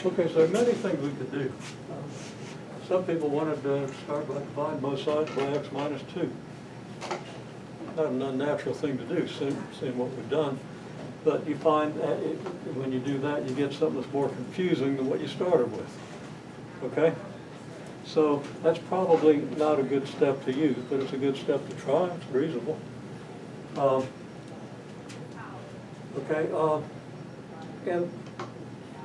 Okay, so there are many things we could do. Some people wanted to start by dividing both sides by x minus 2. Not an unnatural thing to do, seeing what we've done. But you find that when you do that, you get something that's more confusing than what you started with. Okay? So that's probably not a good step to use, but it's a good step to try. It's reasonable. And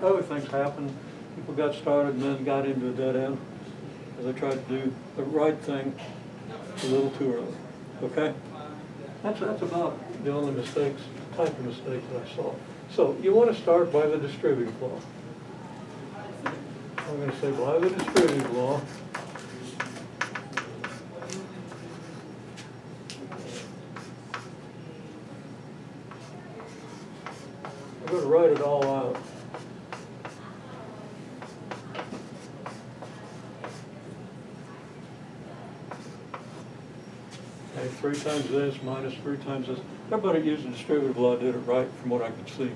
other things happened. People got started and then got into a dead end because they tried to do the right thing a little too early. Okay? That's about the only mistakes, type of mistakes that I saw. So you want to start by the distributive law. I'm going to say by the distributive law. I'm going to write it all out. Okay, 3 times this minus 3 times this. Everybody using distributive law did it right from what I could see.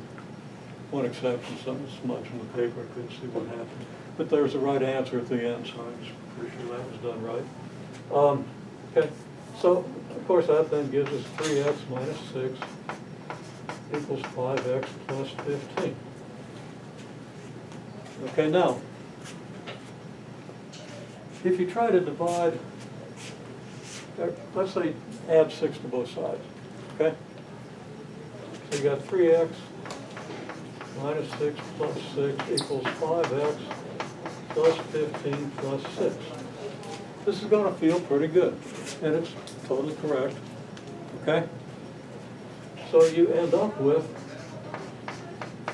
One exception, something smudged in the paper, I couldn't see what happened. But there's a right answer at the end, so I'm pretty sure that was done right. Okay, so of course that then gives us 3x minus 6 equals 5x plus 15. Okay, now, if you try to divide, let's say add 6 to both sides, okay? So you got 3x minus 6 plus 6 equals 5x plus 15 plus 6. This is going to feel pretty good, and it's totally correct, okay? So you end up with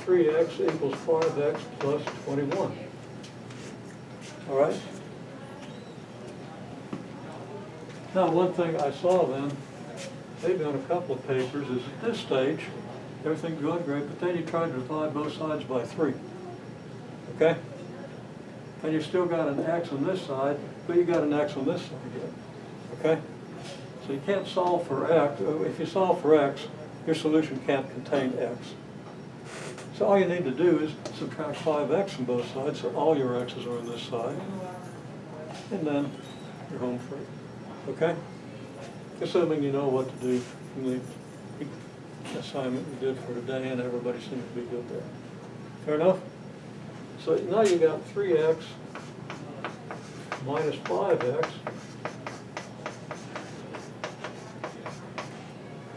3x equals 5x plus 21. All right? Now, one thing I saw then, maybe on a couple of papers, is at this stage, everything's going great, but then you try to divide both sides by 3. Okay? And you've still got an x on this side, but you got an x on this side yet. Okay? So you can't solve for x. If you solve for x, your solution can't contain x. So all you need to do is subtract 5x from both sides, so all your x's are on this side. And then you're home free. Okay? Assuming you know what to do from the assignment we did for today, and everybody seems to be good there. Fair enough? So now you got 3x minus 5x,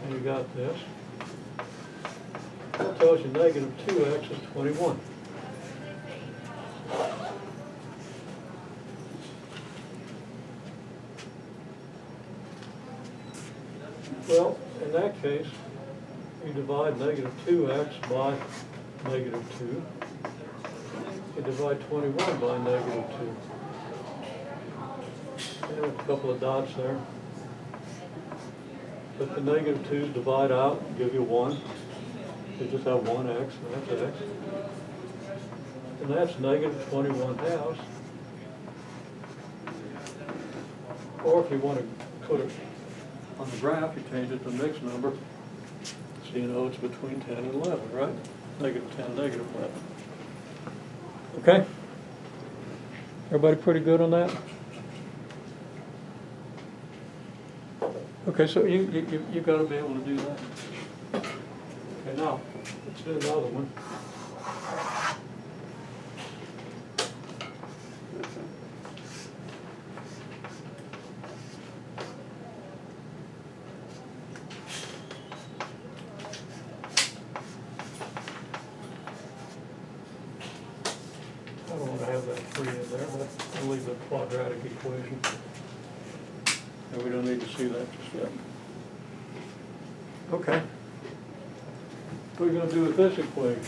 and you got this. That tells you negative 2x is 21. Well, in that case, you divide negative 2x by negative 2. You divide 21 by negative 2. And a couple of dots there. But the negative 2's divide out and give you 1. You just have 1x, and that's x. And that's negative 21 halves. Or if you want to put it on the graph, you change it to mixed number. So you know it's between 10 and 11, right? Negative 10, negative 11. Okay? Everybody pretty good on that? Okay, so you've got to be able to do that. Okay, now, let's do another one. I don't want to have that 3 in there, but I'll leave the quadratic equation. And we don't need to see that just yet. Okay. What are we going to do with this equation?